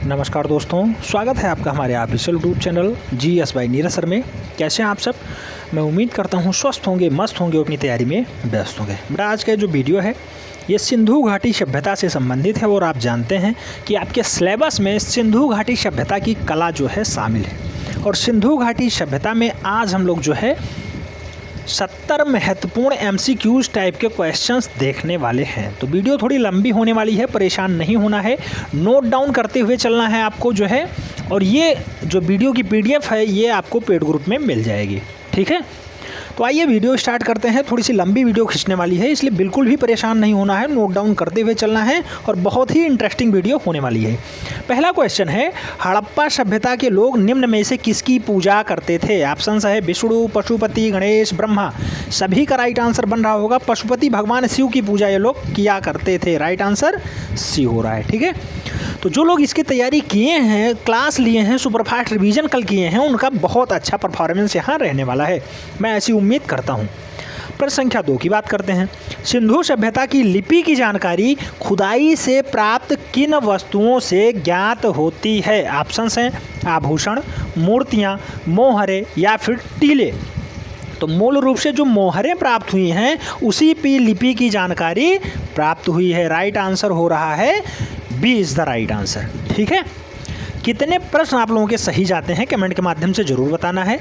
नमस्कार दोस्तों, स्वागत है आपका हमारे official YouTube channel GS by Neeraj sir में। कैसे हैं आप सब? मैं उम्मीद करता हूं स्वस्थ होंगे, मस्त होंगे, अपनी तैयारी में व्यस्त होंगे। मेरा आज का जो वीडियो है ये सिंधु घाटी सभ्यता से संबंधित है और आप जानते हैं कि आपके सिलेबस में सिंधु घाटी सभ्यता की कला जो है शामिल है। और सिंधु घाटी सभ्यता में आज हम लोग जो है 70 महत्वपूर्ण MCQs टाइप के क्वेश्चंस देखने वाले हैं। तो वीडियो थोड़ी लंबी होने वाली है, परेशान नहीं होना है, नोट डाउन करते हुए चलना है आपको जो है। और ये जो वीडियो की PDF है ये आपको पेड ग्रुप में मिल जाएगी, ठीक है। तो आइए वीडियो स्टार्ट करते हैं। थोड़ी सी लंबी वीडियो खींचने वाली है, इसलिए बिल्कुल भी परेशान नहीं होना है, नोट डाउन करते हुए चलना है और बहुत ही इंटरेस्टिंग वीडियो होने वाली है। पहला क्वेश्चन है, हड़प्पा सभ्यता के लोग निम्न में से किसकी पूजा करते थे? ऑप्शंस है विष्णु, पशुपति, गणेश, ब्रह्मा। सभी का राइट आंसर बन रहा होगा पशुपति भगवान शिव की पूजा ये लोग किया करते थे। राइट आंसर सी हो रहा है, ठीक है। तो जो लोग इसकी तैयारी किए हैं, क्लास लिए हैं, सुपरफास्ट रिवीजन कल किए हैं, उनका बहुत अच्छा परफॉर्मेंस यहाँ रहने वाला है, मैं ऐसी उम्मीद करता हूँ। प्रश्न संख्या 2 की बात करते हैं। सिंधु सभ्यता की लिपि की जानकारी खुदाई से प्राप्त किन वस्तुओं से ज्ञात होती है? ऑप्शंस हैं आभूषण, मूर्तियाँ, मोहरे या फिर टीले। तो मूल रूप से जो मोहरें प्राप्त हुई हैं उसी पे लिपि की जानकारी प्राप्त हुई है। राइट आंसर हो रहा है B is the right answer, ठीक है। कितने प्रश्न आप लोगों के सही जाते हैं कमेंट के माध्यम से ज़रूर बताना है।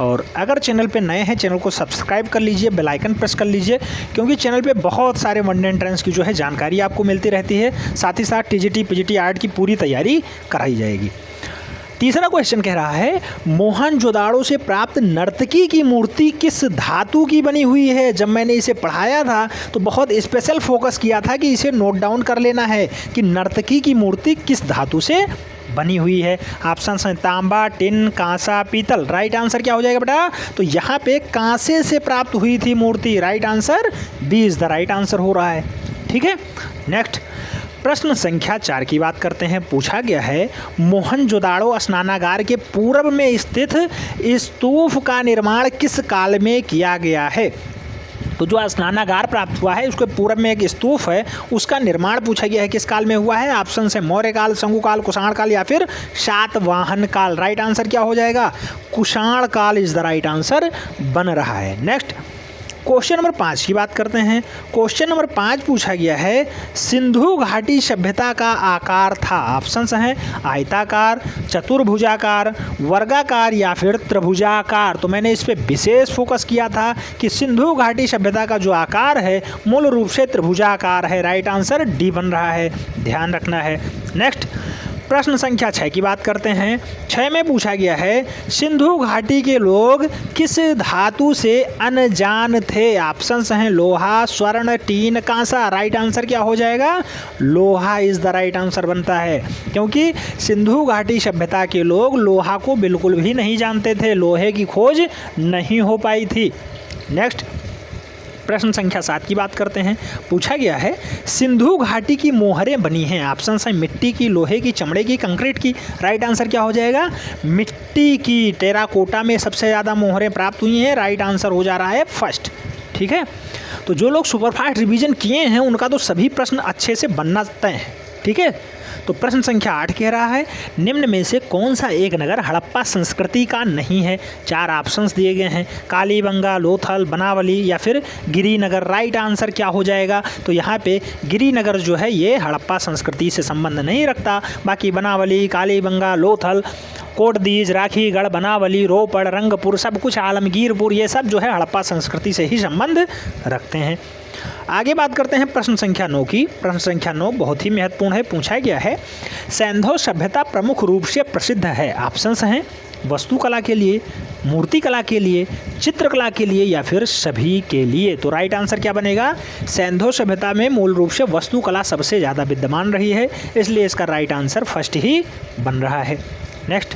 और अगर चैनल पे नए हैं, चैनल को सब्सक्राइब कर लीजिए, बेल आइकन प्रेस कर लीजिए, क्योंकि चैनल पे बहुत सारे वनडे एंट्रेंस की जो है जानकारी आपको मिलती रहती है। साथ ही साथ TGT PGT आर्ट की पूरी तैयारी कराई जाएगी। तीसरा क्वेश्चन कह रहा है, मोहनजोदाड़ो से प्राप्त नर्तकी की मूर्ति किस धातु की बनी हुई है? जब मैंने इसे पढ़ाया था तो बहुत स्पेशल फोकस किया था कि इसे नोट डाउन कर लेना है कि नर्तकी की मूर्ति किस धातु से बनी हुई है। ऑप्शन हैं तांबा, टिन, कांसा, पीतल। राइट आंसर क्या हो जाएगा बेटा? तो यहाँ पे कांसे से प्राप्त हुई थी मूर्ति। Right answer B is the right answer हो रहा है, ठीक है। नेक्स्ट प्रश्न संख्या 4 की बात करते हैं। पूछा गया है, मोहनजोदाड़ो स्नानागार के पूर्व में स्थित स्तूप का निर्माण किस काल में किया गया है? तो जो स्नानागार प्राप्त हुआ है उसके पूर्व में एक स्तूप है, उसका निर्माण पूछा गया है किस काल में हुआ है? ऑप्शन है मौर्य काल, शंगु काल, कुषाण काल या फिर सातवाहन काल। राइट आंसर क्या हो जाएगा? कुषाण काल इज द राइट आंसर बन रहा है। नेक्स्ट क्वेश्चन नंबर 5 की बात करते हैं। क्वेश्चन नंबर 5 पूछा गया है, सिंधु घाटी सभ्यता का आकार था। ऑप्शंस हैं आयताकार, चतुर्भुजाकार, वर्गाकार या फिर त्रिभुजाकार। तो मैंने इस पे विशेष फोकस किया था कि सिंधु घाटी सभ्यता का जो आकार है मूल रूप से त्रिभुजाकार है। राइट आंसर डी बन रहा है, ध्यान रखना है। नेक्स्ट प्रश्न संख्या 6 की बात करते हैं। 6 में पूछा गया है, सिंधु घाटी के लोग किस धातु से अनजान थे? ऑप्शंस हैं लोहा, स्वर्ण, टीन, कांसा। राइट आंसर क्या हो जाएगा? लोहा इज़ द राइट आंसर बनता है, क्योंकि सिंधु घाटी सभ्यता के लोग लोहा को बिल्कुल भी नहीं जानते थे, लोहे की खोज नहीं हो पाई थी। नेक्स्ट प्रश्न संख्या 7 की बात करते हैं। पूछा गया है, सिंधु घाटी की मोहरें बनी हैं। ऑप्शन है मिट्टी की, लोहे की, चमड़े की, कंक्रीट की। राइट आंसर क्या हो जाएगा? मिट्टी की। टेराकोटा में सबसे ज़्यादा मोहरें प्राप्त हुई हैं। राइट आंसर हो जा रहा है फर्स्ट, ठीक है। तो जो लोग सुपरफास्ट रिवीजन किए हैं उनका तो सभी प्रश्न अच्छे से बनना तय है, ठीक है। तो प्रश्न संख्या 8 कह रहा है, निम्न में से कौन सा एक नगर हड़प्पा संस्कृति का नहीं है? 4 ऑप्शंस दिए गए हैं, कालीबंगा, लोथल, बनावली या फिर गिरिनगर। राइट आंसर क्या हो जाएगा? तो यहाँ पे गिरिनगर जो है ये हड़प्पा संस्कृति से संबंध नहीं रखता। बाकी बनावली, कालीबंगा, लोथल, कोटदीज, राखीगढ़, बनावली, रोपड़, रंगपुर, सब कुछ आलमगीरपुर, ये सब जो है हड़प्पा संस्कृति से ही संबंध रखते हैं। आगे बात करते हैं प्रश्न संख्या 9 की। प्रश्न संख्या 9 बहुत ही महत्वपूर्ण है। पूछा गया है, सिंधु सभ्यता प्रमुख रूप से प्रसिद्ध है। ऑप्शंस हैं वास्तुकला के लिए, मूर्तिकला के लिए, चित्रकला के लिए या फिर सभी के लिए। तो राइट आंसर क्या बनेगा? सिंधु सभ्यता में मूल रूप से वास्तुकला सबसे ज़्यादा विद्यमान रही है, इसलिए इसका राइट आंसर फर्स्ट ही बन रहा है। नेक्स्ट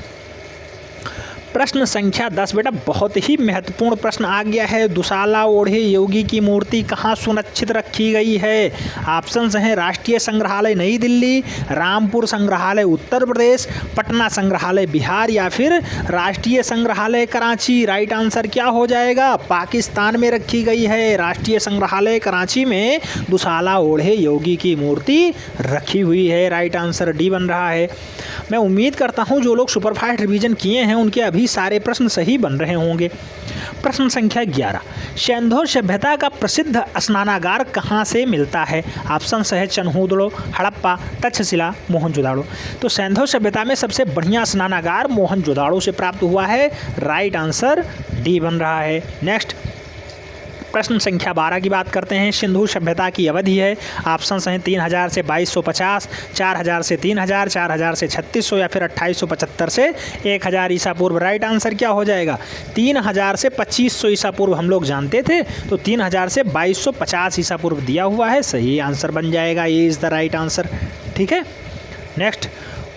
प्रश्न संख्या 10 बेटा बहुत ही महत्वपूर्ण प्रश्न आ गया है। दुशाला ओढ़े योगी की मूर्ति कहाँ सुरक्षित रखी गई है? ऑप्शंस हैं राष्ट्रीय संग्रहालय नई दिल्ली, रामपुर संग्रहालय उत्तर प्रदेश, पटना संग्रहालय बिहार या फिर राष्ट्रीय संग्रहालय कराची। राइट आंसर क्या हो जाएगा? पाकिस्तान में रखी गई है। राष्ट्रीय संग्रहालय कराची में दुशाला ओढ़े योगी की मूर्ति रखी हुई है। राइट आंसर डी बन रहा है। मैं उम्मीद करता हूं जो लोग सुपरफास्ट रिवीजन किए हैं उनके अभी सारे प्रश्न सही बन रहे होंगे। प्रश्न संख्या 11, सिंधु सभ्यता का प्रसिद्ध स्नानागार कहाँ से मिलता है? ऑप्शंस है चनहूदड़ो, हड़प्पा, तक्षशिला, मोहनजोदाड़ो। तो सिंधु सभ्यता में सबसे बढ़िया स्नानागार मोहनजोदाड़ो से प्राप्त हुआ है। राइट आंसर डी बन रहा है। नेक्स्ट प्रश्न संख्या 12 की बात करते हैं। सिंधु सभ्यता की अवधि है, ऑप्शंस हैं 3000 से 2250, 4000 से 3000, 4000 से 3600 या फिर 2875 से 1000 ईसा पूर्व। राइट आंसर क्या हो जाएगा? 3000 से 2500 ईसा पूर्व हम लोग जानते थे, तो 3000 से 2250 ईसा पूर्व दिया हुआ है, सही आंसर बन जाएगा। ये इज़ द राइट आंसर। ठीक है। नेक्स्ट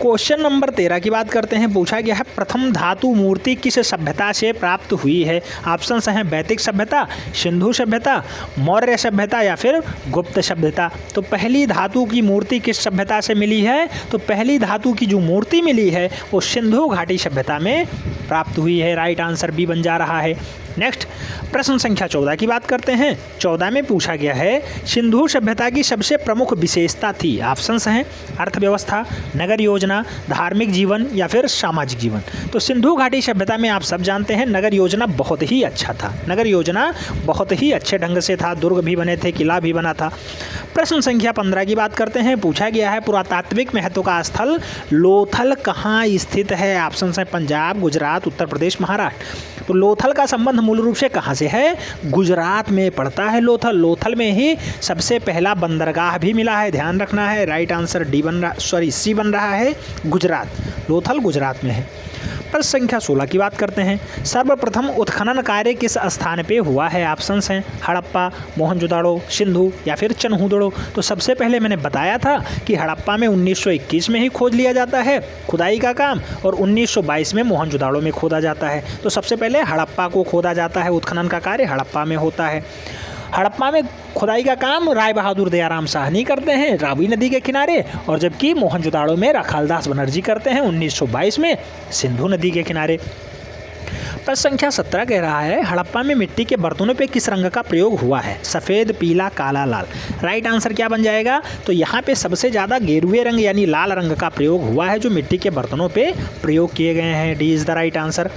क्वेश्चन नंबर 13 की बात करते हैं। पूछा गया है प्रथम धातु मूर्ति किस सभ्यता से प्राप्त हुई है? ऑप्शंस हैं वैदिक सभ्यता, सिंधु सभ्यता, मौर्य सभ्यता या फिर गुप्त सभ्यता। तो पहली धातु की मूर्ति किस सभ्यता से मिली है? तो पहली धातु की जो मूर्ति मिली है वो सिंधु घाटी सभ्यता में प्राप्त हुई है। राइट आंसर बी बन जा रहा है। नेक्स्ट प्रश्न संख्या 14 की बात करते हैं। 14 में पूछा गया है सिंधु सभ्यता की सबसे प्रमुख विशेषता थी। ऑप्शंस हैं अर्थव्यवस्था, नगर योजना, धार्मिक जीवन या फिर सामाजिक जीवन। तो सिंधु घाटी सभ्यता में आप सब जानते हैं नगर योजना बहुत ही अच्छा था। नगर योजना बहुत ही अच्छे ढंग से था, दुर्ग भी बने थे, किला भी बना था। प्रश्न संख्या 15 की बात करते हैं। पूछा गया है पुरातात्विक महत्व का स्थल लोथल कहाँ स्थित है? ऑप्शंस हैं पंजाब, गुजरात, उत्तर प्रदेश, महाराष्ट्र। तो लोथल का संबंध मूल रूप से कहाँ से है? गुजरात में पड़ता है लोथल। लोथल में ही सबसे पहला बंदरगाह भी मिला है, ध्यान रखना है। राइट आंसर सी बन रहा है, गुजरात। लोथल गुजरात में है। प्रश्न संख्या 16 की बात करते हैं। सर्वप्रथम उत्खनन कार्य किस स्थान पे हुआ है? ऑप्शंस हैं हड़प्पा, मोहनजोदाड़ो, सिंधु या फिर चनहूदड़ो। तो सबसे पहले मैंने बताया था कि हड़प्पा में 1921 में ही खोज लिया जाता है खुदाई का काम, और 1922 में मोहनजोदाड़ो में खोदा जाता है। तो सबसे पहले हड़प्पा को खोदा जाता है, उत्खनन का कार्य हड़प्पा में होता है। हड़प्पा में खुदाई का काम राय बहादुर दयाराम साहनी करते हैं रावी नदी के किनारे, और जबकि मोहनजोदाड़ो में राखालदास बनर्जी करते हैं 1922 में सिंधु नदी के किनारे। प्रश्न संख्या 17 कह रहा है हड़प्पा में मिट्टी के बर्तनों पे किस रंग का प्रयोग हुआ है? सफ़ेद, पीला, काला, लाल। राइट आंसर क्या बन जाएगा? तो यहाँ पे सबसे ज़्यादा गेरुए रंग यानी लाल रंग का प्रयोग हुआ है जो मिट्टी के बर्तनों पे प्रयोग किए गए हैं। D is the right answer.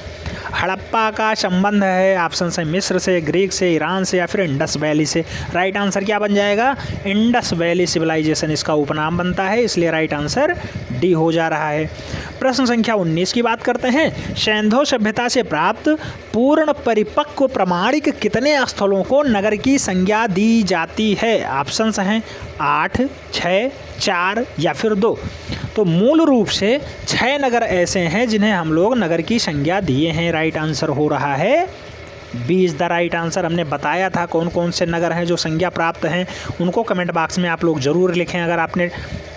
Harappa का संबंध है, ऑप्शन है मिस्र से, ग्रीक से, ईरान से या फिर इंडस वैली से। राइट आंसर क्या बन जाएगा? इंडस वैली सिविलाइजेशन इसका उपनाम बनता है, इसलिए राइट आंसर डी हो जा रहा है। प्रश्न संख्या 19 की बात करते हैं। सिंधु सभ्यता से प्राप्त पूर्ण परिपक्व प्रमाणिक कितने स्थलों को नगर की संज्ञा दी जाती है? ऑप्शंस हैं 8, 6, 4 या फिर 2। तो मूल रूप से 6 नगर ऐसे हैं जिन्हें हम लोग नगर की संज्ञा दिए हैं। राइट आंसर हो रहा है B is the right answer. हमने बताया था कौन कौन से नगर हैं जो संज्ञा प्राप्त हैं, उनको कमेंट बॉक्स में आप लोग ज़रूर लिखें। अगर आपने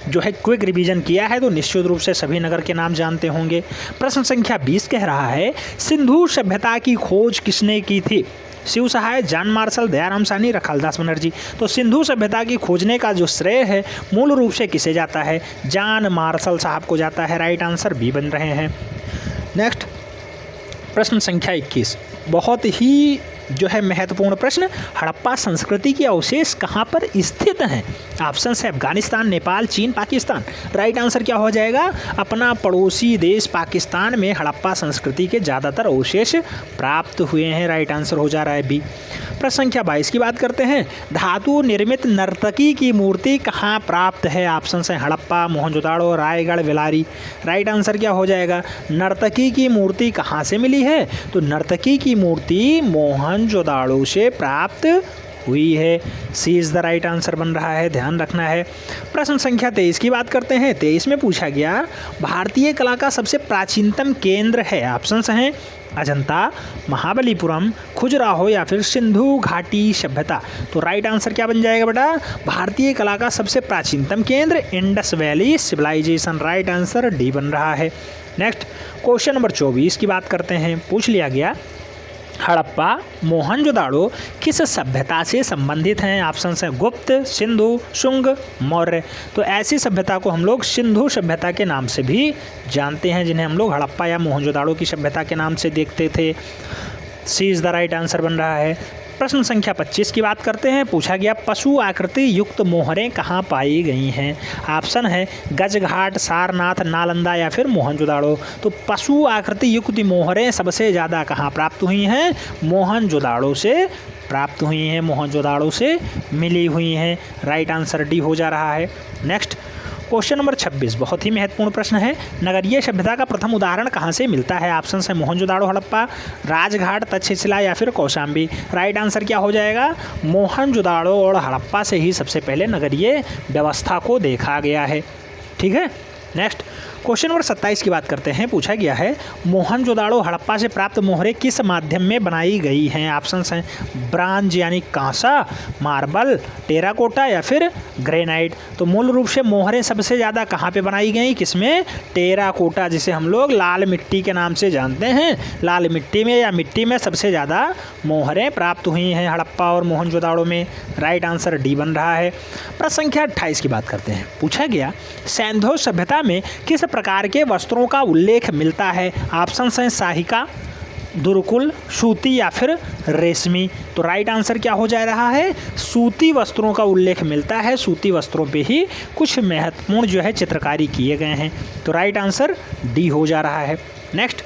जो है क्विक रिवीजन किया है तो निश्चित रूप से सभी नगर के नाम जानते होंगे। प्रश्न संख्या 20 कह रहा है सिंधु सभ्यता की खोज किसने की थी? शिव सहाय, जान मार्शल, दयाराम साहनी, राखालदास बनर्जी। तो सिंधु सभ्यता की खोजने का जो श्रेय है मूल रूप से किसे जाता है? जान मार्शल साहब को जाता है। राइट आंसर बी बन रहे हैं। नेक्स्ट प्रश्न संख्या 21 बहुत ही जो है महत्वपूर्ण प्रश्न। हड़प्पा संस्कृति के अवशेष कहाँ पर स्थित हैं? ऑप्शन है अफगानिस्तान, नेपाल, चीन, पाकिस्तान। राइट आंसर क्या हो जाएगा? अपना पड़ोसी देश पाकिस्तान में हड़प्पा संस्कृति के ज़्यादातर अवशेष प्राप्त हुए हैं। राइट आंसर हो जा रहा है बी। प्रश्न संख्या 22 की बात करते हैं। धातु निर्मित नर्तकी की मूर्ति कहाँ प्राप्त है? ऑप्शन है हड़प्पा, मोहनजोदाड़ो, रायगढ़, बेलारी। राइट आंसर क्या हो जाएगा? नर्तकी की मूर्ति कहाँ से मिली है? तो नर्तकी की मूर्ति मोहनजोदाड़ो से प्राप्त हुई है। C is the right answer बन रहा है, ध्यान रखना है। प्रश्न संख्या 23 की बात करते हैं। 23 में पूछा गया भारतीय कला का सबसे प्राचीनतम केंद्र है। ऑप्शंस हैं अजंता, महाबलीपुरम, खजुराहो या फिर सिंधु घाटी सभ्यता। तो राइट आंसर क्या बन जाएगा बेटा? भारतीय कला का सबसे प्राचीनतम केंद्र Indus Valley civilization. Right answer D बन रहा है। नेक्स्ट क्वेश्चन नंबर 24 की बात करते हैं। पूछ लिया गया हड़प्पा, मोहनजोदाड़ो किस सभ्यता से संबंधित हैं? ऑप्शंस हैं गुप्त, सिंधु, शुंग, मौर्य। तो ऐसी सभ्यता को हम लोग सिंधु सभ्यता के नाम से भी जानते हैं, जिन्हें हम लोग हड़प्पा या मोहनजोदाड़ो की सभ्यता के नाम से देखते थे। सी इज़ द राइट आंसर बन रहा है। प्रश्न संख्या 25 की बात करते हैं। पूछा गया पशु आकृति युक्त मोहरें कहाँ पाई गई हैं? ऑप्शन है गजघाट, सारनाथ, नालंदा या फिर मोहनजोदाड़ो। तो पशु आकृति युक्त मोहरें सबसे ज़्यादा कहाँ प्राप्त हुई हैं? मोहनजोदाड़ो से प्राप्त हुई हैं, मोहनजोदाड़ो से मिली हुई हैं। राइट आंसर डी हो जा रहा है। नेक्स्ट क्वेश्चन नंबर 26 बहुत ही महत्वपूर्ण प्रश्न है। नगरीय सभ्यता का प्रथम उदाहरण कहाँ से मिलता है? ऑप्शन है मोहनजोदाड़ो, हड़प्पा, राजघाट, तक्षशिला या फिर कौशाम्बी। राइट आंसर क्या हो जाएगा? मोहनजोदाड़ो और हड़प्पा से ही सबसे पहले नगरीय व्यवस्था को देखा गया है। ठीक है। नेक्स्ट क्वेश्चन नंबर 27 की बात करते हैं। पूछा गया है मोहनजोदाड़ो हड़प्पा से प्राप्त मोहरें किस माध्यम में बनाई गई हैं? ऑप्शंस हैं ब्रांज यानी कांसा, मार्बल, टेराकोटा या फिर ग्रेनाइट। तो मूल रूप से मोहरें सबसे ज़्यादा कहाँ पे बनाई गई? किसमें? टेराकोटा, जिसे हम लोग लाल मिट्टी के नाम से जानते हैं। लाल मिट्टी में या मिट्टी में सबसे ज़्यादा मोहरें प्राप्त हुई हैं हड़प्पा और मोहनजोदाड़ो में। राइट आंसर डी बन रहा है। प्रश्न संख्या 28 की बात करते हैं। पूछा गया सिंधु सभ्यता में किस प्रकार के वस्त्रों का उल्लेख मिलता है? ऑप्शंस हैं साहिका, दुर्कुल, सूती या फिर रेशमी। तो राइट आंसर क्या हो जा रहा है? सूती वस्त्रों का उल्लेख मिलता है। सूती वस्त्रों पे ही कुछ महत्वपूर्ण जो है चित्रकारी किए गए हैं। तो राइट आंसर डी हो जा रहा है। नेक्स्ट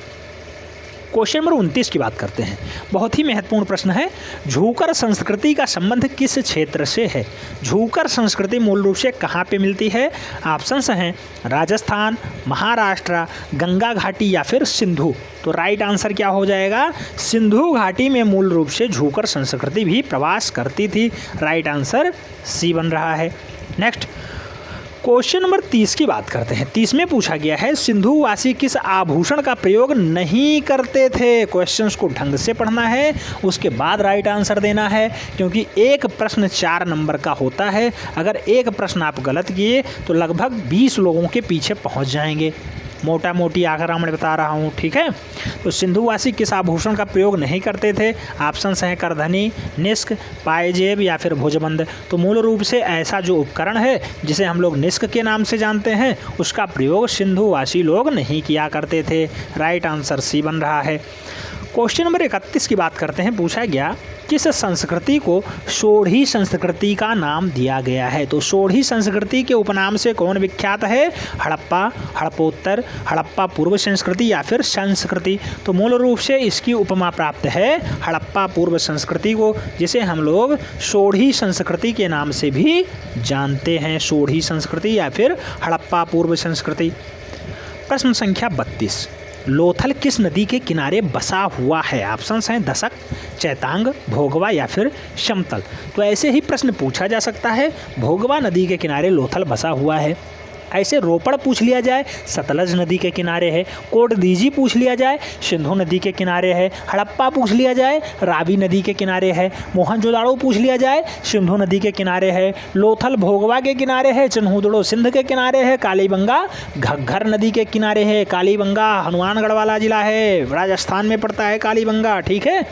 क्वेश्चन नंबर 29 की बात करते हैं। बहुत ही महत्वपूर्ण प्रश्न है। झूकर संस्कृति का संबंध किस क्षेत्र से है? झूकर संस्कृति मूल रूप से कहाँ पे मिलती है? ऑप्शंस हैं राजस्थान, महाराष्ट्र, गंगा घाटी या फिर सिंधु। तो राइट आंसर क्या हो जाएगा? सिंधु घाटी में मूल रूप से झूकर संस्कृति भी प्रवास करती थी। राइट आंसर सी बन रहा है। नेक्स्ट क्वेश्चन नंबर 30 की बात करते हैं। 30 में पूछा गया है सिंधुवासी किस आभूषण का प्रयोग नहीं करते थे? क्वेश्चंस को ढंग से पढ़ना है, उसके बाद राइट आंसर देना है, क्योंकि एक प्रश्न 4 नंबर का होता है। अगर एक प्रश्न आप गलत किए तो लगभग 20 लोगों के पीछे पहुंच जाएंगे। मोटा मोटी आंकड़ा मैं बता रहा हूँ। ठीक है। तो सिंधुवासी किस आभूषण का प्रयोग नहीं करते थे? ऑप्शंस हैं करधनी, निष्क, पायजेब या फिर भुजबंद। तो मूल रूप से ऐसा जो उपकरण है जिसे हम लोग निष्क के नाम से जानते हैं, उसका प्रयोग सिंधुवासी लोग नहीं किया करते थे। राइट आंसर सी बन रहा है। क्वेश्चन नंबर 31 की बात करते हैं। पूछा गया किस संस्कृति को सोढ़ी संस्कृति का नाम दिया गया है? तो सोढ़ी संस्कृति के उपनाम से कौन विख्यात है? हड़प्पा, हड़प्पोत्तर, हड़प्पा पूर्व संस्कृति या फिर संस्कृति। तो मूल रूप से इसकी उपमा प्राप्त है हड़प्पा पूर्व संस्कृति को, जिसे हम लोग सोढ़ी संस्कृति के नाम से भी जानते हैं। सोढ़ी संस्कृति या फिर हड़प्पा पूर्व संस्कृति। प्रश्न संख्या 32 लोथल किस नदी के किनारे बसा हुआ है? ऑप्शंस हैं दशक, चैतांग, भोगवा या फिर समतल। तो ऐसे ही प्रश्न पूछा जा सकता है। भोगवा नदी के किनारे लोथल बसा हुआ है। ऐसे रोपड़ पूछ लिया जाए, सतलज नदी के किनारे है। कोटदीजी पूछ लिया जाए, सिंधु नदी के किनारे है। हड़प्पा पूछ लिया जाए, रावी नदी के किनारे है। मोहनजोदाड़ो पूछ लिया जाए, सिंधु नदी के किनारे है। लोथल भोगवा के किनारे है। चन्हूदड़ो सिंध के किनारे है। कालीबंगा घग्घर नदी के किनारे है। कालीबंगा हनुमानगढ़ वाला जिला है, राजस्थान में पड़ता है कालीबंगा। ठीक है।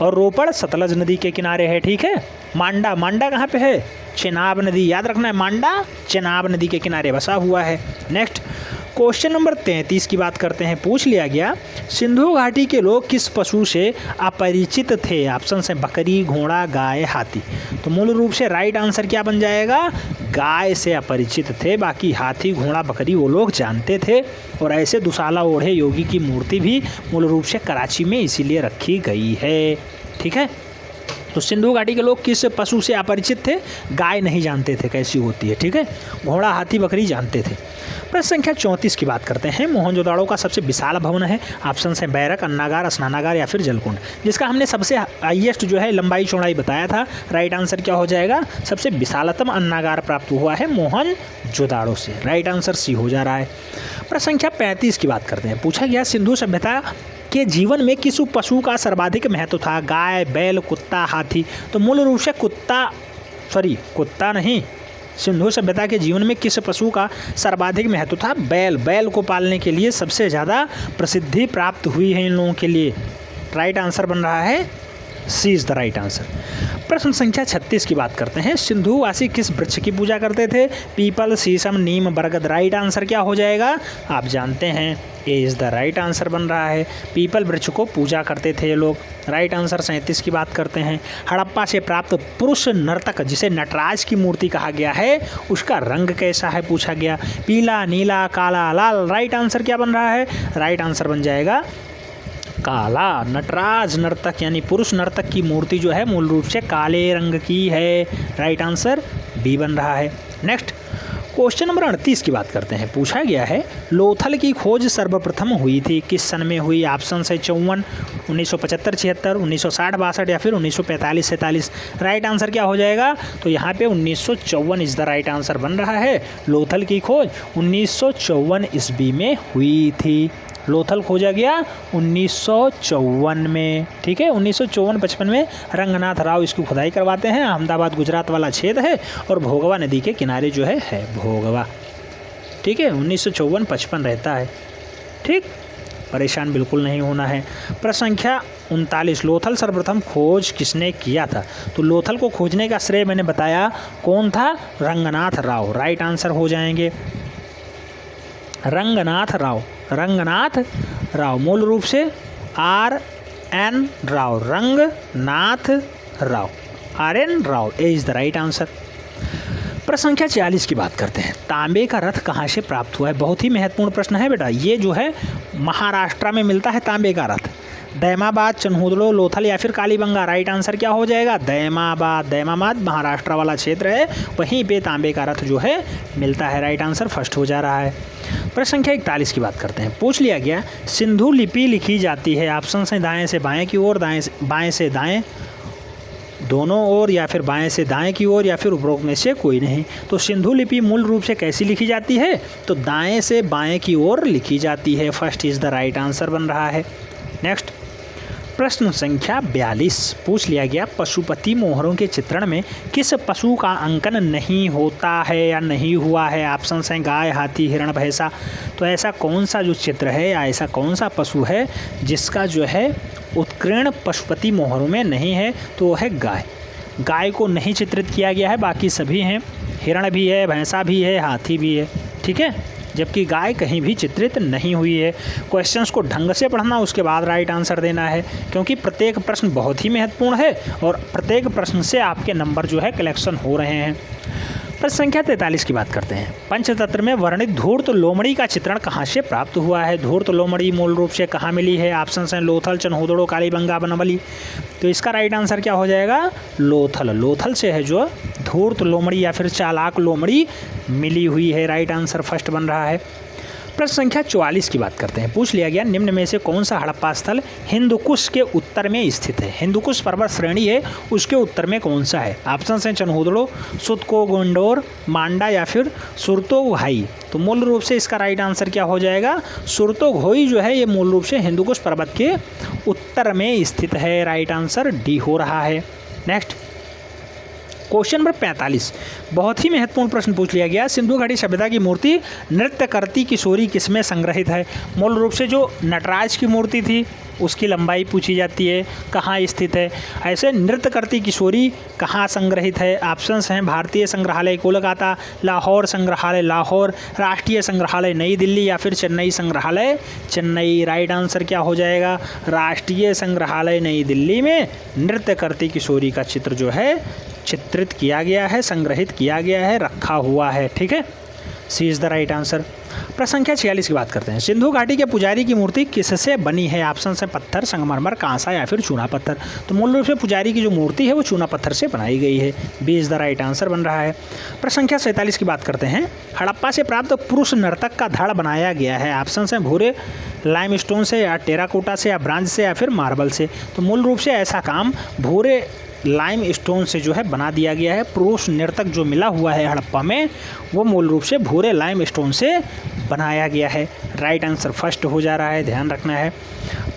और रोपड़ सतलज नदी के किनारे है। ठीक है। मांडा, मांडा कहाँ पे है? चेनाब नदी, याद रखना है, मांडा चेनाब नदी के किनारे बसा हुआ है। नेक्स्ट क्वेश्चन नंबर 33 की बात करते हैं। पूछ लिया गया सिंधु घाटी के लोग किस पशु से अपरिचित थे? ऑप्शन है बकरी, घोड़ा, गाय, हाथी। तो मूल रूप से राइट आंसर क्या बन जाएगा? गाय से अपरिचित थे। बाकी हाथी, घोड़ा, बकरी वो लोग जानते थे। और ऐसे दुशाला ओढ़े योगी की मूर्ति भी मूल रूप से कराची में इसीलिए रखी गई है। ठीक है। तो सिंधु घाटी के लोग किस पशु से अपरिचित थे? गाय नहीं जानते थे कैसी होती है, ठीक है। घोड़ा, हाथी, बकरी जानते थे। प्रश्न संख्या 34 की बात करते हैं। मोहनजोदाड़ो का सबसे विशाल भवन है। ऑप्शन है बैरक, अन्नागार, स्नानागार या फिर जलकुंड। जिसका हमने सबसे हाईएस्ट जो है लंबाई चौड़ाई बताया था। राइट आंसर क्या हो जाएगा? सबसे विशालतम अन्नागार प्राप्त हुआ है मोहनजोदाड़ो से। राइट आंसर सी हो जा रहा है। प्रश्न संख्या 35 की बात करते हैं। पूछा गया सिंधु सभ्यता के जीवन में किस पशु का सर्वाधिक महत्व था? गाय, बैल, कुत्ता, हाथी। तो मूल रूप से कुत्ता नहीं, सिंधु सभ्यता के जीवन में किस पशु का सर्वाधिक महत्व था? बैल। बैल को पालने के लिए सबसे ज़्यादा प्रसिद्धि प्राप्त हुई है इन लोगों के लिए। राइट आंसर बन रहा है C is the right answer. प्रश्न संख्या 36 की बात करते हैं। सिंधुवासी किस वृक्ष की पूजा करते थे? पीपल, शीशम, नीम, बरगद। राइट आंसर क्या हो जाएगा? आप जानते हैं A is the right answer बन रहा है। पीपल वृक्ष को पूजा करते थे ये लोग। राइट आंसर 37 की बात करते हैं। हड़प्पा से प्राप्त पुरुष नर्तक जिसे नटराज की मूर्ति कहा गया है, उसका रंग कैसा है पूछा गया? पीला, नीला, काला, लाल। राइट आंसर क्या बन रहा है? राइट आंसर बन जाएगा काला। नटराज नर्तक यानी पुरुष नर्तक की मूर्ति जो है मूल रूप से काले रंग की है। राइट आंसर बी बन रहा है। नेक्स्ट क्वेश्चन नंबर 38 की बात करते हैं। पूछा गया है लोथल की खोज सर्वप्रथम हुई थी किस सन में हुई? ऑप्शन है 54, 1975-76, 1960-62 या फिर 1945-47। राइट आंसर क्या हो जाएगा? तो यहाँ पे 1954 इज़ द राइट आंसर बन रहा है। लोथल की खोज 1954 ईस्वी में हुई थी। लोथल खोजा गया 1954 में, ठीक है। 1954-55 में रंगनाथ राव इसकी खुदाई करवाते हैं। अहमदाबाद गुजरात वाला क्षेत्र है और भोगवा नदी के किनारे जो है भोगवा, ठीक है। 1954-55 रहता है, ठीक। परेशान बिल्कुल नहीं होना है। प्रश्न संख्या 39, लोथल सर्वप्रथम खोज किसने किया था? तो लोथल को खोजने का श्रेय मैंने बताया कौन था? रंगनाथ राव। राइट आंसर हो जाएंगे रंगनाथ राव। मूल रूप से RN Rao, Ranganath Rao, RN Rao. A is the right answer. प्रश्न संख्या 40 की बात करते हैं। तांबे का रथ कहाँ से प्राप्त हुआ है? बहुत ही महत्वपूर्ण प्रश्न है बेटा। ये जो है महाराष्ट्र में मिलता है तांबे का रथ। दैमाबाद, चन्हूदड़ो, लोथल या फिर कालीबंगा। राइट आंसर क्या हो जाएगा? दैमाबाद महाराष्ट्र वाला क्षेत्र है, वहीं पे तांबे का रथ जो है मिलता है। राइट आंसर फर्स्ट हो जा रहा है। प्रश्न संख्या 41 की बात करते हैं। पूछ लिया गया सिंधु लिपि लिखी जाती है। ऑप्शन है दाएं से बाएं की ओर, बाएं से दाएं दोनों ओर, या फिर बाएं से दाएं की ओर, या फिर उपरोक्त में से कोई नहीं। तो सिंधु लिपि मूल रूप से कैसी लिखी जाती है? तो दाएं से बाएं की ओर लिखी जाती है। First is the right answer बन रहा है। नेक्स्ट प्रश्न संख्या 42 पूछ लिया गया पशुपति मोहरों के चित्रण में किस पशु का अंकन नहीं होता है या नहीं हुआ है? ऑप्शन हैं गाय, हाथी, हिरण, भैंसा। तो ऐसा कौन सा जो चित्र है या ऐसा कौन सा पशु है जिसका जो है उत्कीर्ण पशुपति मोहरों में नहीं है? तो वो है गाय। गाय को नहीं चित्रित किया गया है, बाकी सभी हैं। हिरण भी है, भैंसा भी है, हाथी भी है, ठीक है। जबकि गाय कहीं भी चित्रित नहीं हुई है। क्वेश्चंस को ढंग से पढ़ना, उसके बाद राइट आंसर देना है, क्योंकि प्रत्येक प्रश्न बहुत ही महत्वपूर्ण है और प्रत्येक प्रश्न से आपके नंबर जो है कलेक्शन हो रहे हैं। प्रश्न संख्या 43 की बात करते हैं। पंचतंत्र में वर्णित धूर्त लोमड़ी का चित्रण कहाँ से प्राप्त हुआ है? धूर्त लोमड़ी मूल रूप से कहाँ मिली है? ऑप्शन हैं लोथल, चन्हूदड़ो, कालीबंगा, बनवली। तो इसका राइट आंसर क्या हो जाएगा? लोथल। लोथल से है जो धूर्त लोमड़ी या फिर चालाक लोमड़ी मिली हुई है। राइट आंसर फर्स्ट बन रहा है। प्रश्न संख्या 44 की बात करते हैं। पूछ लिया गया निम्न में से कौन सा हड़प्पा स्थल हिंदुकुश के उत्तर में स्थित है? हिंदुकुश पर्वत श्रेणी है, उसके उत्तर में कौन सा है? ऑप्शन हैं चन्हूदड़ो, सुतकोगुंडोर, मांडा या फिर सुरतोघाई। तो मूल रूप से इसका राइट आंसर क्या हो जाएगा? सुरतोघोई जो है ये मूल रूप से हिंदुकुश पर्वत के उत्तर में स्थित है। राइट आंसर डी हो रहा है। नेक्स्ट क्वेश्चन नंबर 45 बहुत ही महत्वपूर्ण प्रश्न पूछ लिया गया। सिंधु घाटी सभ्यता की मूर्ति नृत्य करती किशोरी किसमें संग्रहित है? मूल रूप से जो नटराज की मूर्ति थी उसकी लंबाई पूछी जाती है, कहाँ स्थित है। ऐसे नृत्य करती किशोरी कहाँ संग्रहित है? ऑप्शंस हैं भारतीय संग्रहालय कोलकाता, लाहौर संग्रहालय लाहौर, राष्ट्रीय संग्रहालय नई दिल्ली या फिर चेन्नई संग्रहालय चेन्नई। राइट आंसर क्या हो जाएगा? राष्ट्रीय संग्रहालय नई दिल्ली में नृत्य करती किशोरी का चित्र जो है चित्रित किया गया है, संग्रहित किया गया है, रखा हुआ है, ठीक है। C is the right answer. प्रश्न संख्या 46 की बात करते हैं। सिंधु घाटी के पुजारी की मूर्ति किससे बनी है? ऑप्शन है पत्थर, संगमरमर, कांसा या फिर चूना पत्थर। तो मूल रूप से पुजारी की जो मूर्ति है वो चूना पत्थर से बनाई गई है। B is the right answer बन रहा है। प्रश्न संख्या 47 की बात करते हैं। हड़प्पा से प्राप्त पुरुष नर्तक का धड़ बनाया गया है। ऑप्शन है भूरे लाइमस्टोन से या टेराकोटा से या ब्रांज से या फिर मार्बल से। तो मूल रूप से ऐसा काम भूरे लाइम स्टोन से जो है बना दिया गया है। पुरुष नर्तक जो मिला हुआ है हड़प्पा में वो मूल रूप से भूरे लाइम स्टोन से बनाया गया है। राइट आंसर फर्स्ट हो जा रहा है, ध्यान रखना है।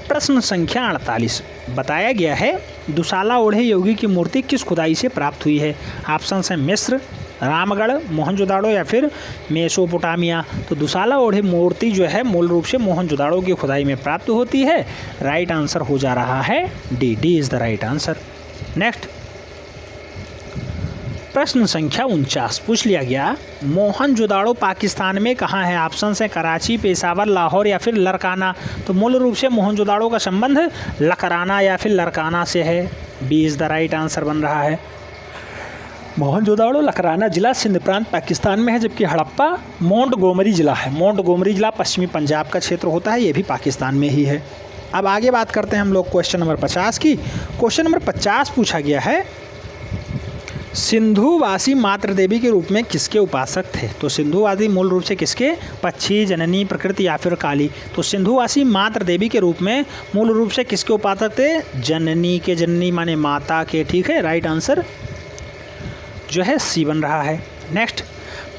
प्रश्न संख्या 48 बताया गया है दुसाला ओढ़े योगी की मूर्ति किस खुदाई से प्राप्त हुई है? ऑप्शन है मिस्र, रामगढ़, मोहनजोदाड़ो या फिर मेसोपोटामिया। तो दुसाला ओढ़े मूर्ति जो है मूल रूप से मोहनजोदाड़ो की खुदाई में प्राप्त होती है। राइट आंसर हो जा रहा है D. D is the right answer. Next प्रश्न संख्या 49 पूछ लिया गया मोहनजोदाड़ो पाकिस्तान में कहाँ है? ऑप्शन है कराची, पेशावर, लाहौर या फिर लरकाना। तो मूल रूप से मोहनजोदाड़ो का संबंध लकराना या फिर लरकाना से है। B is the right answer बन रहा है। मोहनजोदाड़ो लकराना जिला सिंध प्रांत पाकिस्तान में है, जबकि हड़प्पा मोंटगोमरी जिला है। मोंटगोमरी जिला पश्चिमी पंजाब का क्षेत्र होता है, ये भी पाकिस्तान में ही है। अब आगे बात करते हैं हम लोग क्वेश्चन नंबर 50 की। क्वेश्चन नंबर 50 पूछा गया है सिंधुवासी मातृ देवी के रूप में किसके उपासक थे? तो सिंधुवासी मूल रूप से किसके? पक्षी, जननी, प्रकृति या फिर काली। तो सिंधुवासी मातृ देवी के रूप में मूल रूप से किसके उपासक थे? जननी के। जननी माने माता के, ठीक है। राइट आंसर जो है सी बन रहा है। नेक्स्ट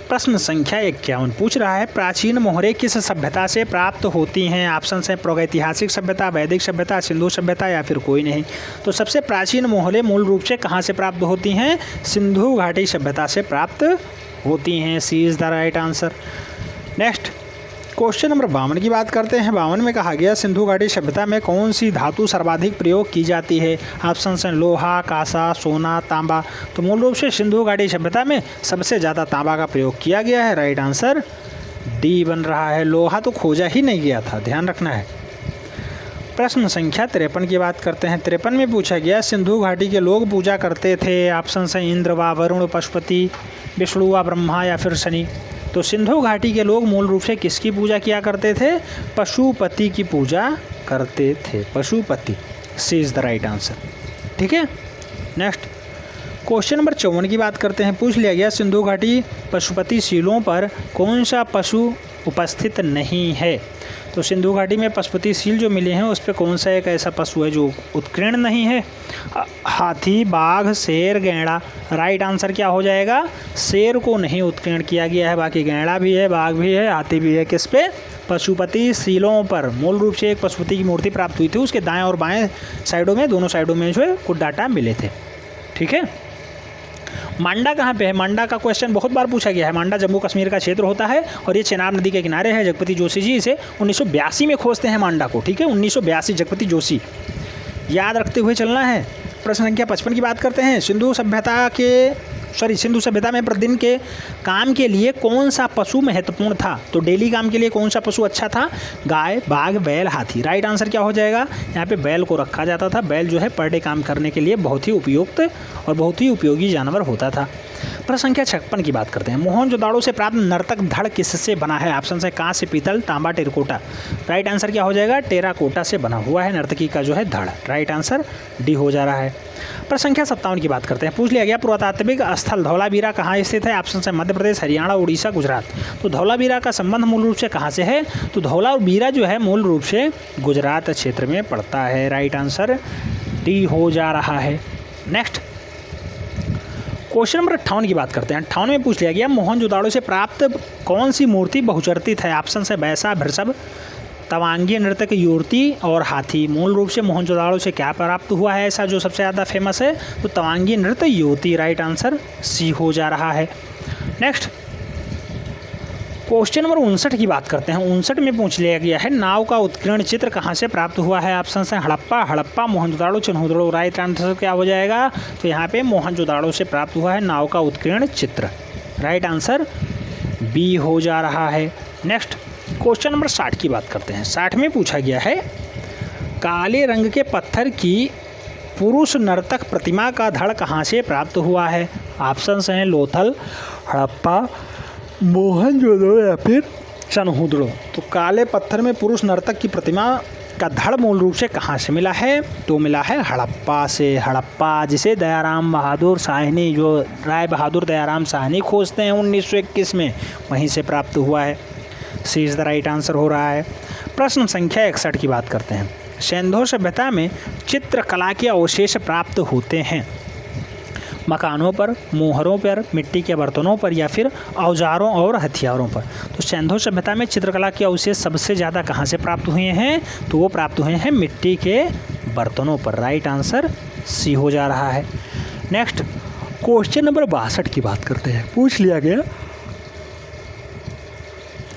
प्रश्न संख्या 51 पूछ रहा है प्राचीन मोहरे किस सभ्यता से प्राप्त होती हैं? ऑप्शन है प्रागैतिहासिक सभ्यता, वैदिक सभ्यता, सिंधु सभ्यता या फिर कोई नहीं। तो सबसे प्राचीन मोहरे मूल रूप से कहाँ से प्राप्त होती हैं? सिंधु घाटी सभ्यता से प्राप्त होती हैं। C is the right answer. Next question number 52 की बात करते हैं। 52 में कहा गया सिंधु घाटी सभ्यता में कौन सी धातु सर्वाधिक प्रयोग की जाती है? ऑप्शन हैं लोहा, कांसा, सोना, तांबा। तो मूल रूप से सिंधु घाटी सभ्यता में सबसे ज़्यादा तांबा का प्रयोग किया गया है। राइट आंसर डी बन रहा है। लोहा तो खोजा ही नहीं गया था, ध्यान रखना है। प्रश्न संख्या 53 की बात करते हैं। 53 में पूछा गया सिंधु घाटी के लोग पूजा करते थे। ऑप्शन हैं इंद्र व वरुण, पशुपति, विष्णु व ब्रह्मा या फिर शनि। तो सिंधु घाटी के लोग मूल रूप से किसकी पूजा किया करते थे? पशुपति की पूजा करते थे। पशुपति, सी इज़ द राइट आंसर, ठीक है। नेक्स्ट क्वेश्चन नंबर 54 की बात करते हैं। पूछ लिया गया सिंधु घाटी पशुपति शिलों पर कौन सा पशु उपस्थित नहीं है? तो सिंधु घाटी में पशुपति सील जो मिले हैं उस पर कौन सा एक ऐसा पशु है जो उत्कीर्ण नहीं है? हाथी, बाघ, शेर, गैंडा। राइट आंसर क्या हो जाएगा? शेर को नहीं उत्कीर्ण किया गया है, बाकी गैंडा भी है, बाघ भी है, हाथी भी है। किस पे? पशुपति सीलों पर मूल रूप से एक पशुपति की मूर्ति प्राप्त हुई थी। उसके दाएं और बाएं साइडों में, दोनों साइडों में जो है कुछ डाटा मिले थे, ठीक है। मांडा कहाँ पे है? मांडा का क्वेश्चन बहुत बार पूछा गया है। मांडा जम्मू कश्मीर का क्षेत्र होता है और ये चेनाब नदी के किनारे है। जगपति जोशी जी इसे 1982 में खोजते हैं मांडा को, ठीक है। 1982 जगपति जोशी, याद रखते हुए चलना है। प्रश्न संख्या 55 की बात करते हैं। सिंधु सभ्यता में प्रतिदिन के काम के लिए कौन सा पशु महत्वपूर्ण था? तो डेली काम के लिए कौन सा पशु अच्छा था? गाय, बाघ, बैल, हाथी। राइट आंसर क्या हो जाएगा? यहाँ पे बैल को रखा जाता था। बैल जो है पर डे काम करने के लिए बहुत ही उपयुक्त और बहुत ही उपयोगी जानवर होता था। प्रश्न संख्या 56 की बात करते हैं। मोहनजोदाड़ो से प्राप्त नर्तक धड़ किससे बना है? ऑप्शन है कांस्य, पीतल, तांबा, टेराकोटा। राइट आंसर क्या हो जाएगा? टेराकोटा से बना हुआ है नर्तकी का जो है धड़। राइट आंसर डी हो जा रहा है। प्रश्न संख्या 57 की बात करते हैं। पूछ लिया गया पुरातात्विक स्थल धौलावीरा कहाँ स्थित है? ऑप्शन है मध्य प्रदेश, हरियाणा, उड़ीसा, गुजरात। तो धौलावीरा का संबंध मूल रूप से कहाँ से है? तो धौलावीरा जो है मूल रूप से गुजरात क्षेत्र में पड़ता है। राइट आंसर डी हो जा रहा है। नेक्स्ट क्वेश्चन नंबर 58 की बात करते हैं। 58 में पूछ लिया गया मोहनजोदाड़ो से प्राप्त कौन सी मूर्ति बहुचर्चित है? ऑप्शन है बैसा, वृषभ, तवांगी नृत्य की युवती और हाथी। मूल रूप से मोहनजोदाड़ो से क्या प्राप्त हुआ है ऐसा जो सबसे ज़्यादा फेमस है? तो तवांगी नृत्य युवती। राइट आंसर सी हो जा रहा है। नेक्स्ट क्वेश्चन नंबर 59 की बात करते हैं। 59 में पूछ लिया गया है नाव का उत्कीर्ण चित्र कहाँ से प्राप्त हुआ है? ऑप्शन है हड़प्पा, मोहनजोदाड़ो, चिन्होदड़ो। राइट आंसर क्या हो जाएगा? तो यहाँ पे मोहनजोदाड़ो से प्राप्त हुआ है नाव का उत्कीर्ण चित्र। राइट आंसर बी हो जा रहा है। नेक्स्ट क्वेश्चन नंबर 60 की बात करते हैं। 60 में पूछा गया है काले रंग के पत्थर की पुरुष नर्तक प्रतिमा का धड़ कहाँ से प्राप्त हुआ है? ऑप्शन हैं लोथल, हड़प्पा, मोहनजोदड़ो या फिर चनहुदड़ो। तो काले पत्थर में पुरुष नर्तक की प्रतिमा का धड़ मूल रूप से कहाँ से मिला है? तो मिला है हड़प्पा से। हड़प्पा जिसे दयाराम बहादुर साहनी, जो राय बहादुर दयाराम साहनी खोजते हैं 1921 में, वहीं से प्राप्त हुआ है। C is the right answer हो रहा है। प्रश्न संख्या 61 की बात करते हैं। सिंधु सभ्यता में चित्रकला के अवशेष प्राप्त होते हैं मकानों पर, मोहरों पर, मिट्टी के बर्तनों पर या फिर औजारों और हथियारों पर। तो सिंधु सभ्यता में चित्रकला के अवशेष सबसे ज़्यादा कहाँ से प्राप्त हुए हैं? तो वो प्राप्त हुए हैं मिट्टी के बर्तनों पर। राइट आंसर सी हो जा रहा है। नेक्स्ट क्वेश्चन नंबर 62 की बात करते हैं। पूछ लिया गया,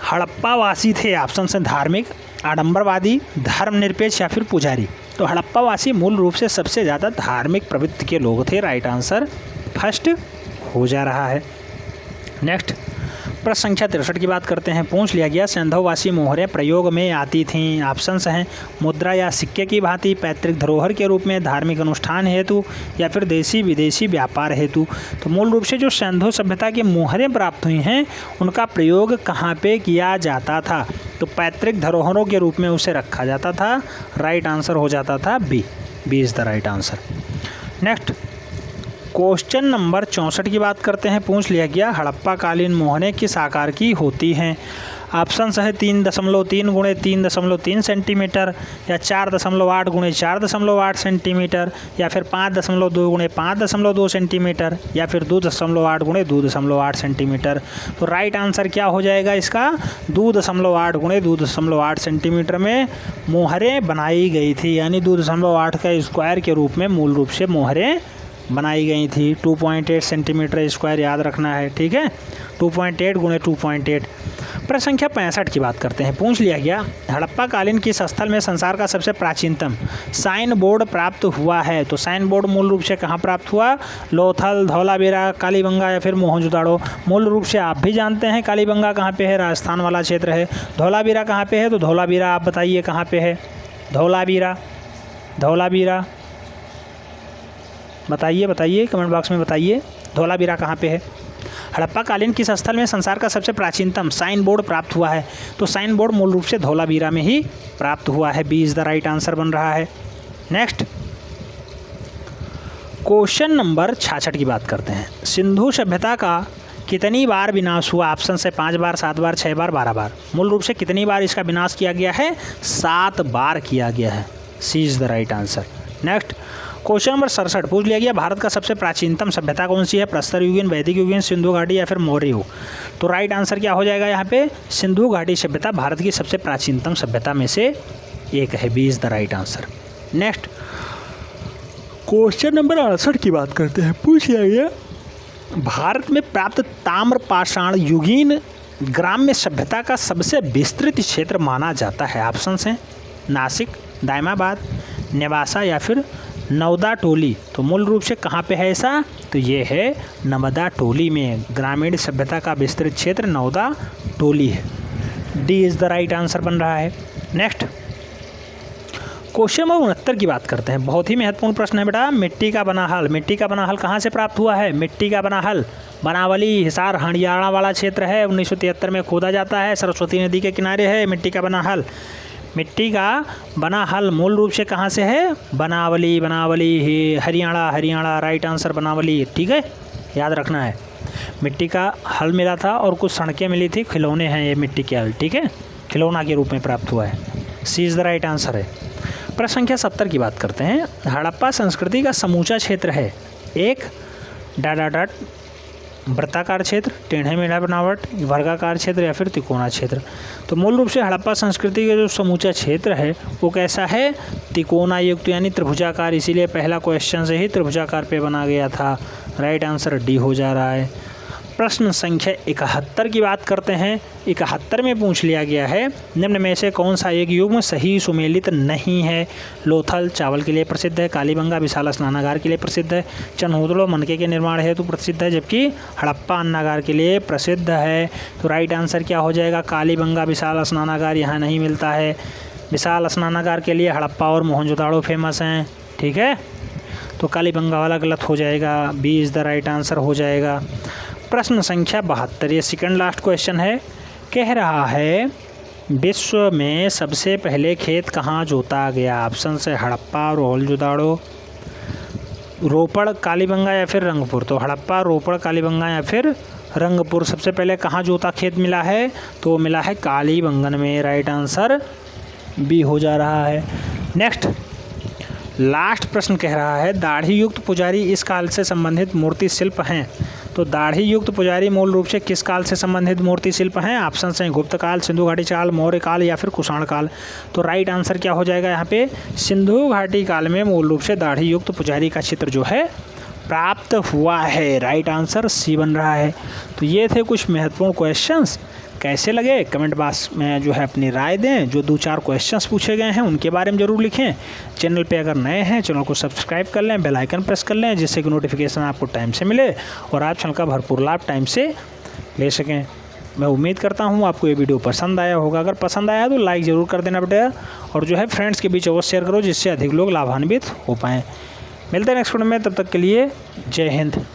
हड़प्पा वासी थे, ऑप्शन से धार्मिक, आडंबरवादी, धर्मनिरपेक्ष या फिर पुजारी। तो हड़प्पा वासी मूल रूप से सबसे ज़्यादा धार्मिक प्रवृत्ति के लोग थे। राइट आंसर फर्स्ट हो जा रहा है। नेक्स्ट प्रश्न संख्या 63 की बात करते हैं। पूछ लिया गया, सिंधुवासी मोहरें प्रयोग में आती थीं। ऑप्शंस हैं मुद्रा या सिक्के की भांति, पैतृक धरोहर के रूप में, धार्मिक अनुष्ठान हेतु या फिर देशी विदेशी व्यापार हेतु। तो मूल रूप से जो सिंधु सभ्यता की मोहरें प्राप्त हुई हैं उनका प्रयोग कहाँ पे किया जाता था? तो पैतृक धरोहरों के रूप में उसे रखा जाता था। राइट आंसर हो जाता था B. B is the right answer. Next question number 64 की बात करते हैं। पूछ लिया गया, हड़प्पा कालीन मोहरें किस आकार की होती हैं? ऑप्शंस है 3.3 गुणे 3.3 सेंटीमीटर या 4.8 गुणे 4.8 सेंटीमीटर या फिर 5.2 गुणे 5.2 सेंटीमीटर या फिर 2.8 गुणे 2.8 सेंटीमीटर। तो राइट आंसर क्या हो जाएगा इसका? 2.8 गुणे 2.8 सेंटीमीटर में मोहरें बनाई गई थी, यानी 2.8 का स्क्वायर के रूप में मूल रूप से मोहरें बनाई गई थी। 2.8 सेंटीमीटर स्क्वायर याद रखना है, ठीक है। 2.8 गुणे 2.8। प्रश्न संख्या 65 की बात करते हैं। पूछ लिया गया, हड़प्पा कालीन किस स्थल में संसार का सबसे प्राचीनतम साइन बोर्ड प्राप्त हुआ है? तो साइन बोर्ड मूल रूप से कहाँ प्राप्त हुआ? लोथल, धौलावीरा, कालीबंगा या फिर मोहनजोदाड़ो। मूल रूप से आप भी जानते हैं कालीबंगा कहाँ पे है, राजस्थान वाला क्षेत्र है। धौलावीरा कहाँ पे है? तो धौलावीरा आप बताइए कहाँ पे है? धौलावीरा, धौलावीरा बताइए कमेंट बॉक्स में बताइए, धौलावीरा कहाँ पे है? हड़प्पा कालीन किस स्थल में संसार का सबसे प्राचीनतम साइन बोर्ड प्राप्त हुआ है? तो साइन बोर्ड मूल रूप से धौलावीरा में ही प्राप्त हुआ है। B is the right answer बन रहा है। नेक्स्ट क्वेश्चन नंबर 66 की बात करते हैं। सिंधु सभ्यता का कितनी बार विनाश हुआ? ऑप्शन से 5 बार, 7 बार, 6 बार, 12 बार। मूल रूप से कितनी बार इसका विनाश किया गया है? 7 बार किया गया है। C is the right answer. Next question number 67 पूछ लिया गया, भारत का सबसे प्राचीनतम सभ्यता कौन सी है? प्रस्तर युगीन, वैदिक युगीन, सिंधु घाटी या फिर मौर्य युग। तो राइट आंसर क्या हो जाएगा यहाँ पे? सिंधु घाटी सभ्यता भारत की सबसे प्राचीनतम सभ्यता में से एक है। B is the right answer. Next question number 68 की बात करते हैं। पूछ लिया गया, भारत में प्राप्त ताम्रपाषाण युगीन ग्राम्य सभ्यता का सबसे विस्तृत क्षेत्र माना जाता है। ऑप्शन हैं नासिक, दायमाबाद, नेवासा या फिर नवदा टोली। तो मूल रूप से कहाँ पे है ऐसा? तो ये है नवदा टोली में। ग्रामीण सभ्यता का विस्तृत क्षेत्र नवदा टोली है। D is the right answer बन रहा है। नेक्स्ट क्वेश्चन नंबर 69 की बात करते हैं। बहुत ही महत्वपूर्ण प्रश्न है बेटा। मिट्टी का बना हल, मिट्टी का बना हल कहाँ से प्राप्त हुआ है? मिट्टी का बना हल बनावली, हिसार, हरियाणा वाला क्षेत्र है। 1973 में खोदा जाता है, सरस्वती नदी के किनारे है मिट्टी का बना हल। मिट्टी का बना हल मूल रूप से कहाँ से है? बनावली, बनावली हरियाणा। राइट आंसर बनावली, ठीक है, याद रखना है। मिट्टी का हल मिला था और कुछ सड़कें मिली थी, खिलौने हैं ये मिट्टी के हल, ठीक है, खिलौना के रूप में प्राप्त हुआ है। C is the right answer है। प्रश्न संख्या 70 की बात करते हैं। हड़प्पा संस्कृति का समूचा क्षेत्र है, एक डाडाडाट वृत्ताकार क्षेत्र, टेढ़े मेढ़ा बनावट, वर्गाकार क्षेत्र या फिर तिकोना क्षेत्र। तो मूल रूप से हड़प्पा संस्कृति का जो समूचा क्षेत्र है वो कैसा है? तिकोना युक्त यानी त्रिभुजाकार, इसीलिए पहला क्वेश्चन से ही त्रिभुजाकार पे बना गया था। राइट आंसर डी हो जा रहा है। प्रश्न संख्या 71 की बात करते हैं। 71 में पूछ लिया गया है, निम्न में से कौन सा एक युग्म सही सुमेलित नहीं है? लोथल चावल के लिए प्रसिद्ध है, कालीबंगा विशाल स्नानागार के लिए प्रसिद्ध है, चनहुदड़ो मनके के निर्माण हेतु प्रसिद्ध है, जबकि हड़प्पा अन्नागार के लिए प्रसिद्ध है। तो राइट आंसर क्या हो जाएगा? कालीबंगा विशाल स्नानागार यहाँ नहीं मिलता है। विशाल स्नानागार के लिए हड़प्पा और मोहनजोदाड़ो फेमस हैं, ठीक है, तो कालीबंगा वाला गलत हो जाएगा। B is the right answer हो जाएगा। प्रश्न संख्या 72, ये सेकंड लास्ट क्वेश्चन है। कह रहा है विश्व में सबसे पहले खेत कहाँ जोता गया। ऑप्शन से हड़प्पा, मोहनजोदड़ो, रोपड़, कालीबंगा या फिर रंगपुर। तो हड़प्पा, रोपड़, कालीबंगा या फिर रंगपुर, सबसे पहले कहाँ जोता खेत मिला है, तो मिला है कालीबंगन में। राइट आंसर बी हो जा रहा है। नेक्स्ट लास्ट प्रश्न कह रहा है दाढ़ी युक्त पुजारी इस काल से संबंधित मूर्ति शिल्प हैं। तो दाढ़ी युक्त पुजारी मूल रूप से किस काल से संबंधित मूर्ति शिल्प हैं। ऑप्शन हैं गुप्त काल, सिंधु घाटी काल, मौर्य काल या फिर कुषाण काल। तो राइट आंसर क्या हो जाएगा यहाँ पे, सिंधु घाटी काल में मूल रूप से दाढ़ी युक्त पुजारी का चित्र जो है प्राप्त हुआ है। राइट आंसर सी बन रहा है। तो ये थे कुछ महत्वपूर्ण क्वेश्चंस। कैसे लगे कमेंट बॉक्स में जो है अपनी राय दें। जो 2-4 क्वेश्चंस पूछे गए हैं उनके बारे में ज़रूर लिखें। चैनल पे अगर नए हैं चैनल को सब्सक्राइब कर लें, बेल आइकन प्रेस कर लें, जिससे कि नोटिफिकेशन आपको टाइम से मिले और आप चैनल का भरपूर लाभ टाइम से ले सकें। मैं उम्मीद करता हूँ आपको ये वीडियो पसंद आया होगा। अगर पसंद आया तो लाइक ज़रूर कर देना बेटा, और जो है फ्रेंड्स के बीच अवश्य शेयर करो, जिससे अधिक लोग लाभान्वित हो पाएँ। मिलते हैं नेक्स्ट वीडियो में, तब तक के लिए जय हिंद।